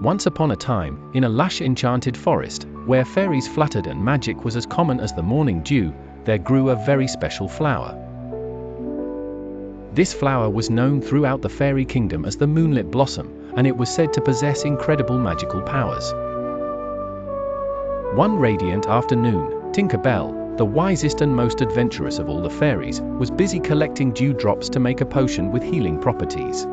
Once upon a time, in a lush enchanted forest, where fairies fluttered and magic was as common as the morning dew, there grew a very special flower. This flower was known throughout the fairy kingdom as the Moonlit Blossom, and it was said to possess incredible magical powers. One radiant afternoon, Tinker Bell, the wisest and most adventurous of all the fairies, was busy collecting dewdrops to make a potion with healing properties.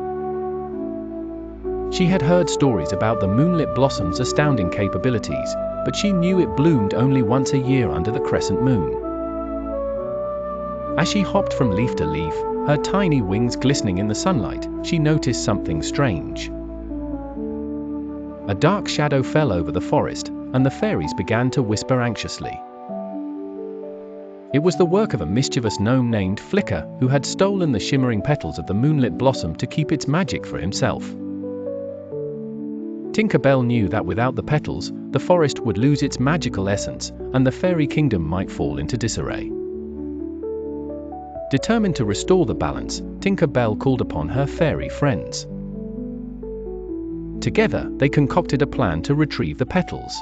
She had heard stories about the Moonlit Blossom's astounding capabilities, but she knew it bloomed only once a year under the crescent moon. As she hopped from leaf to leaf, her tiny wings glistening in the sunlight, she noticed something strange. A dark shadow fell over the forest, and the fairies began to whisper anxiously. It was the work of a mischievous gnome named Flicker, who had stolen the shimmering petals of the Moonlit Blossom to keep its magic for himself. Tinker Bell knew that without the petals, the forest would lose its magical essence, and the fairy kingdom might fall into disarray. Determined to restore the balance, Tinker Bell called upon her fairy friends. Together, they concocted a plan to retrieve the petals.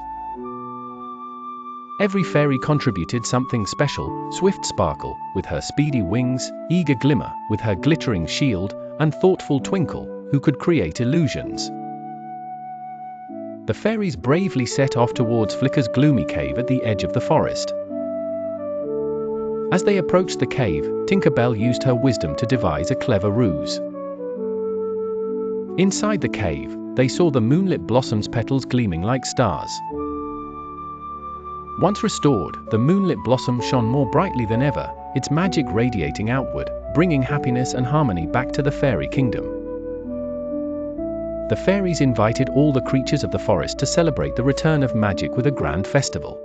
Every fairy contributed something special: Swift Sparkle, with her speedy wings; Eager Glimmer, with her glittering shield; and Thoughtful Twinkle, who could create illusions. The fairies bravely set off towards Flicker's gloomy cave at the edge of the forest. As they approached the cave, Tinker Bell used her wisdom to devise a clever ruse. Inside the cave, they saw the Moonlit Blossom's petals gleaming like stars. Once restored, the Moonlit Blossom shone more brightly than ever, its magic radiating outward, bringing happiness and harmony back to the fairy kingdom. The fairies invited all the creatures of the forest to celebrate the return of magic with a grand festival.